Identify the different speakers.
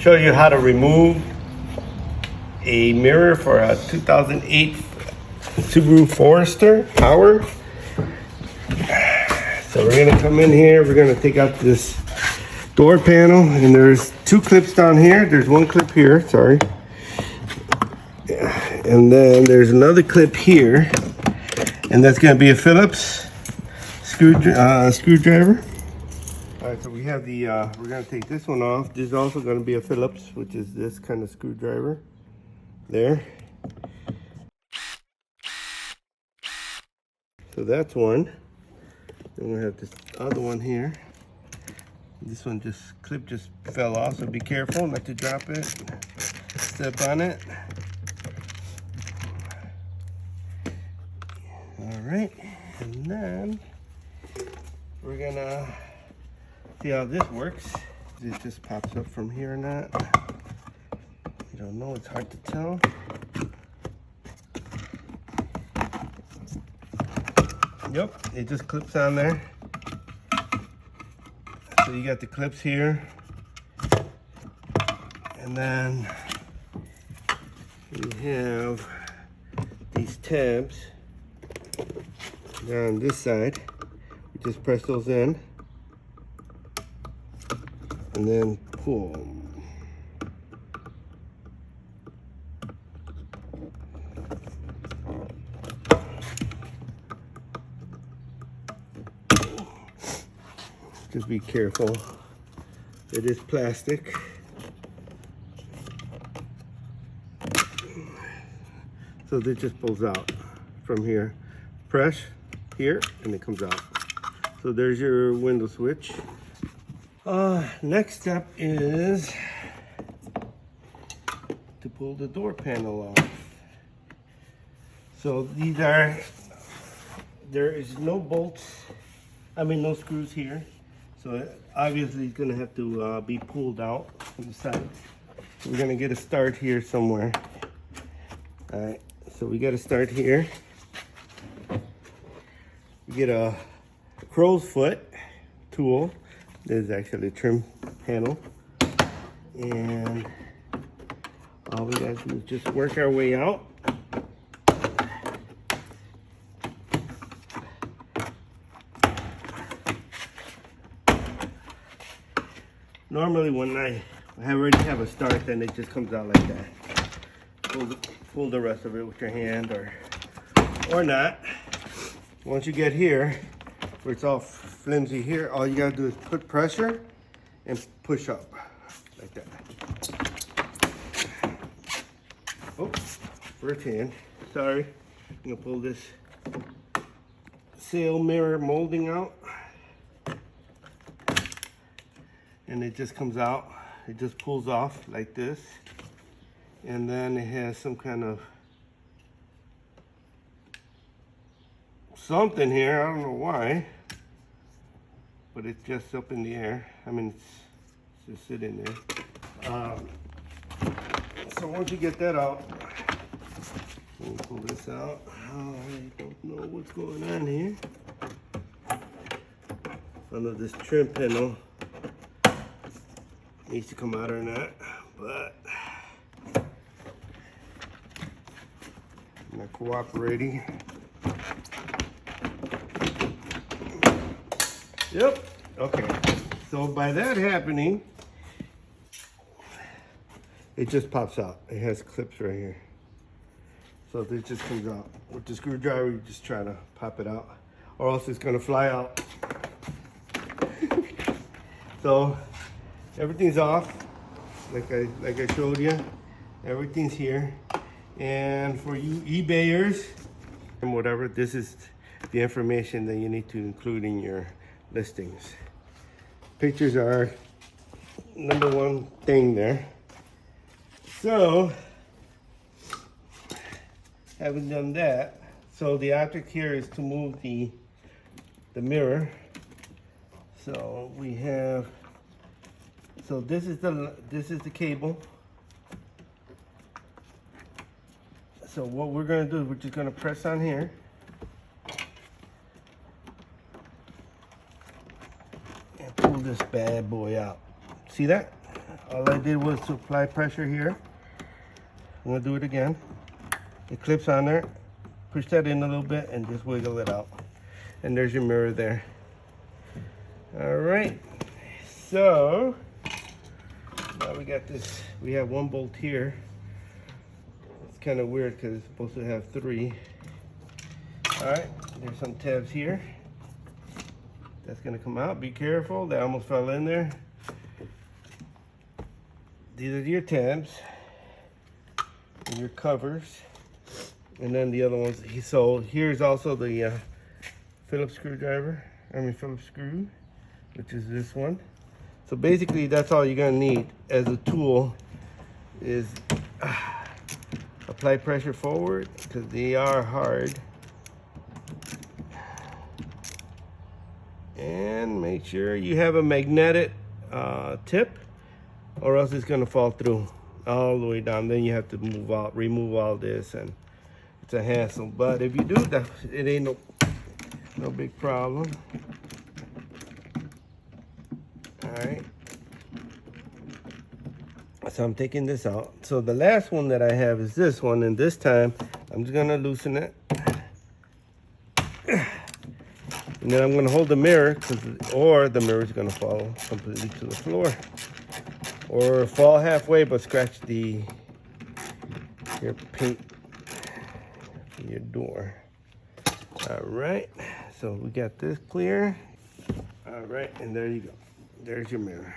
Speaker 1: show you how to remove a mirror for a 2008 Subaru Forester Power. So we're gonna come in here, we're gonna take out this door panel, and there's two clips down here. There's one clip here, sorry. And then there's another clip here, and that's gonna be a Phillips screwdriver. All right, so we have the, we're gonna take this one off. This is also gonna be a Phillips, which is this kind of screwdriver there. So that's one. Then we have this other one here. This one clip just fell off, so be careful not to drop it. Step on it. All right, and then we're gonna see how this works. It just pops up from here or not. You don't know, it's hard to tell. Yep, it just clips on there. So you got the clips here. And then we have these tabs down this side. We just press those in and then pull. Just be careful. It is plastic. So it just pulls out from here. Press here and it comes out. So there's your window switch. Next step is to pull the door panel off. So there is no bolts, no screws here. So obviously it's gonna have to be pulled out from the side. We're gonna get a start here somewhere. All right, so we got to start here. We get a crow's foot tool. This is actually a trim panel. And all we gotta do is just work our way out. Normally when I already have a start, then it just comes out like that. Pull the rest of it with your hand or not. Once you get here, where it's all flimsy here, all you gotta do is put pressure and push up like that. Oh, first hand, sorry. I'm gonna pull this sail mirror molding out. And it just comes out, it just pulls off like this. And then it has some kind of something here, I don't know why, but it's just up in the air. It's just sitting there. So once you get that out, we'll pull this out. Oh, I don't know what's going on here. Under this trim panel needs to come out or not, but I'm not cooperating. Yep, okay. So by that happening, it just pops out. It has clips right here. So it just comes out. With the screwdriver, you just try to pop it out, or else it's gonna fly out. So everything's off, like I showed you. Everything's here. And for you eBayers and whatever, this is the information that you need to include in your listings. Pictures are number one thing there. So, having done that, so the object here is to move the mirror. So we have, so this is the cable. So what we're gonna do is we're just gonna press on here. And pull this bad boy out. See that? All I did was to apply pressure here. I'm gonna do it again. It clips on there. Push that in a little bit and just wiggle it out. And there's your mirror there. All right, so now we got this. We have one bolt here. It's kind of weird because it's supposed to have 3. All right, there's some tabs here. That's gonna come out. Be careful, they almost fell in there. These are your tabs and your covers. And then the other ones, so here's also the Phillips screwdriver. Phillips screw, which is this one. So basically that's all you're gonna need as a tool is apply pressure forward because they are hard. And make sure you have a magnetic tip or else it's gonna fall through all the way down. Then you have to remove all this, and it's a hassle. But if you do that, it ain't no big problem. All right. So I'm taking this out. So the last one that I have is this one, and this time I'm just gonna loosen it. And then I'm gonna hold the mirror, or the mirror is gonna fall completely to the floor. Or fall halfway, but scratch your paint, your door. All right, so we got this clear. All right, and there you go. There's your mirror.